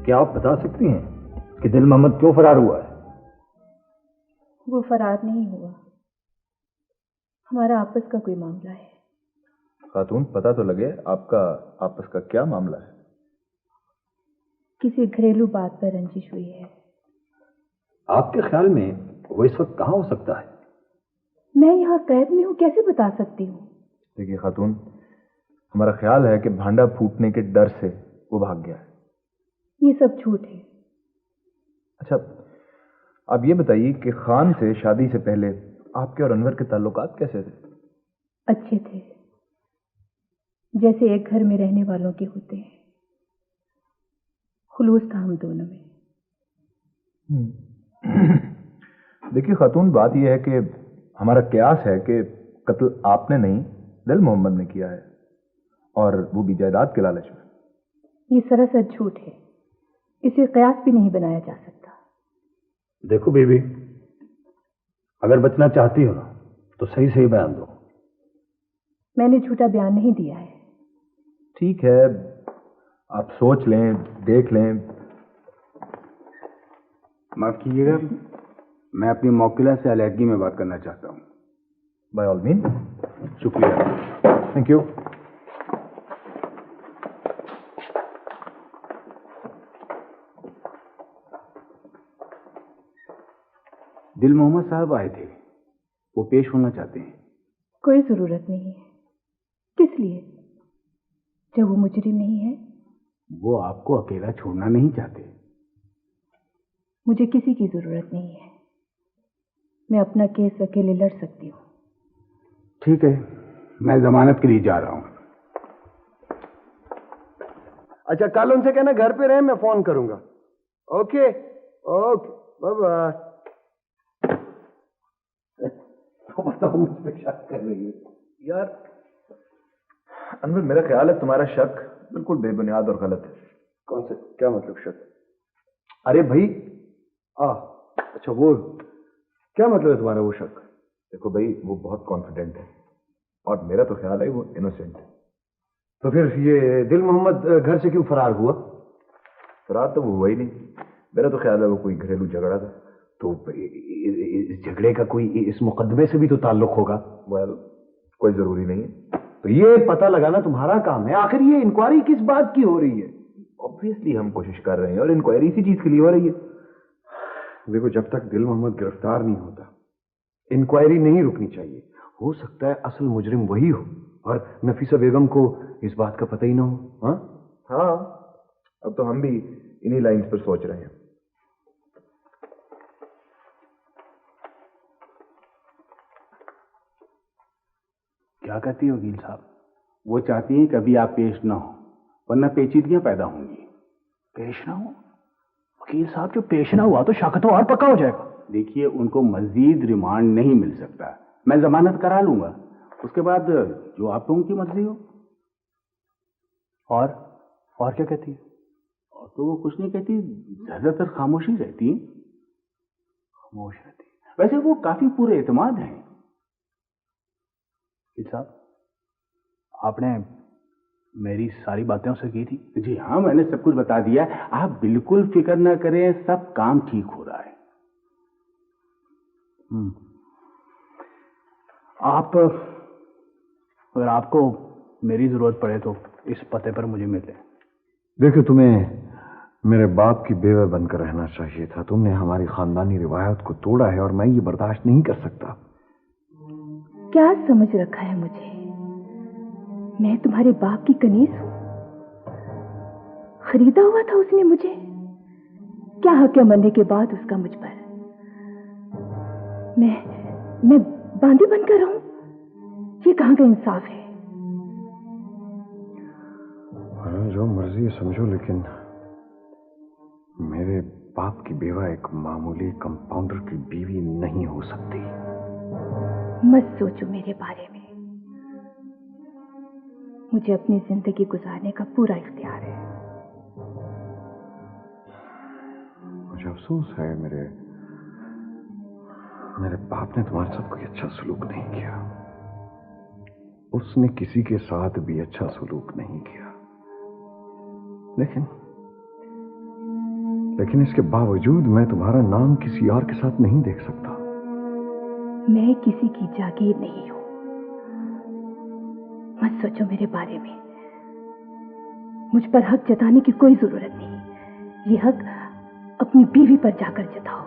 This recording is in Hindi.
क्या आप बता सकती हैं कि दिल मोहम्मद क्यों फरार हुआ है? वो फरार नहीं हुआ, हमारा आपस का कोई मामला है। खातून, पता तो लगे आपका आपस का क्या मामला है? किसी घरेलू बात पर रंजिश हुई है। आपके ख्याल में वो इस वक्त कहाँ हो सकता है? मैं यहाँ कैद में हूँ, कैसे बता सकती हूँ? देखिए खातून, हमारा ख्याल है कि भांडा फूटने के डर से वो भाग गया है। ये सब झूठ है। अच्छा, आप ये बताइए कि खान से शादी से पहले आपके और अनवर के ताल्लुकात कैसे थे? अच्छे थे, जैसे एक घर में रहने वालों के होते हैं। खुलूस था हम दोनों में। देखिए खातून, बात यह है कि हमारा कयास है कि कत्ल आपने नहीं, दिल मोहम्मद ने किया है, और वो भी जायदाद के लालच में। ये सरासर झूठ है, इसे कयास भी नहीं बनाया जा सकता। देखो बीबी, अगर बचना चाहती हो ना तो सही सही बयान दो। मैंने झूठा बयान नहीं दिया है। ठीक है, आप सोच लें, देख लें। माफ कीजिएगा, मैं अपनी मौकिला से अलहदगी में बात करना चाहता हूँ। By all means. शुक्रिया। Thank you. दिल मोहम्मद साहब आए थे, वो पेश होना चाहते हैं। कोई जरूरत नहीं है। किस लिए? जब वो मुजरिम नहीं है। वो आपको अकेला छोड़ना नहीं चाहते। मुझे किसी की जरूरत नहीं है, मैं अपना केस अकेले लड़ सकती हूँ। ठीक है, मैं जमानत के लिए जा रहा हूँ। अच्छा, कल उनसे कहना घर पे रहे, मैं फोन करूंगा। Okay okay, bye bye. बताओ, मुझ पे शक कर रही है यार अनवर, मेरा ख्याल है तुम्हारा शक बिल्कुल बेबुनियाद और गलत है। कौन से, क्या मतलब शक? अरे भाई, अच्छा वो, क्या मतलब है तुम्हारा वो शक? देखो भाई, वो बहुत कॉन्फिडेंट है और मेरा तो ख्याल है वो इनोसेंट है। तो फिर ये दिल मोहम्मद घर से क्यों फरार हुआ? फरार तो वो हुआ ही नहीं। मेरा तो ख्याल है वो कोई घरेलू झगड़ा था। तो इस झगड़े का कोई इस मुकदमे से भी तो ताल्लुक होगा। वेल, कोई जरूरी नहीं है। तो ये पता लगाना तुम्हारा काम है। आखिर ये इंक्वायरी किस बात की हो रही है? ऑब्वियसली हम कोशिश कर रहे हैं और इंक्वायरी इसी चीज के लिए हो रही है। देखो, जब तक दिल मोहम्मद गिरफ्तार नहीं होता, इंक्वायरी नहीं रुकनी चाहिए। हो सकता है असल मुजरिम वही हो और नफीसा बेगम को इस बात का पता ही ना हो। हाँ, अब तो हम भी इन्हीं लाइंस पर सोच रहे हैं। क्या कहती हो वकील साहब? वो चाहती हैं कभी आप पेश ना हो, वरना पेचीदगियां पैदा होंगी। पेश ना हो? वकील साहब, जो पेश ना हुआ तो शक तो और पक्का हो जाएगा। देखिए, उनको मजीद रिमांड नहीं मिल सकता। मैं जमानत करा लूंगा, उसके बाद जो आप लोगों की मर्जी हो। और क्या कहती है? और तो वो कुछ नहीं कहती, ज्यादातर खामोशी रहती है। खामोश रहती है। वैसे वो काफी पूरे एतमाद हैं। वकील साहब, आपने मेरी सारी बातें उससे की थी? जी हाँ, मैंने सब कुछ बता दिया। आप बिल्कुल फिक्र ना करें, सब काम ठीक हो रहा है। आप, अगर आपको मेरी जरूरत पड़े तो इस पते पर मुझे मिले। देखो, तुम्हें मेरे बाप की बेवे बनकर रहना चाहिए था। तुमने हमारी खानदानी रिवायत को तोड़ा है और मैं ये बर्दाश्त नहीं कर सकता। क्या समझ रखा है मुझे? मैं तुम्हारे बाप की कनीज हूं? खरीदा हुआ था उसने मुझे। क्या हक है मरने के बाद उसका मुझ पर? मैं बांदी बनकर रहूं? ये कहां का इंसाफ है? जो मर्जी समझो, लेकिन मेरे बाप की बेवा एक मामूली कंपाउंडर की बीवी नहीं हो सकती। मत सोचो मेरे बारे में। मुझे अपनी जिंदगी गुजारने का पूरा इख्तियार है। मुझे अफसोस है, मेरे बाप ने तुम्हारे साथ कोई अच्छा सलूक नहीं किया। उसने किसी के साथ भी अच्छा सलूक नहीं किया। लेकिन लेकिन इसके बावजूद मैं तुम्हारा नाम किसी और के साथ नहीं देख सकता। मैं किसी की जागीर नहीं हूं। मत सोचो मेरे बारे में। मुझ पर हक जताने की कोई जरूरत नहीं। ये हक अपनी बीवी पर जाकर जताओ।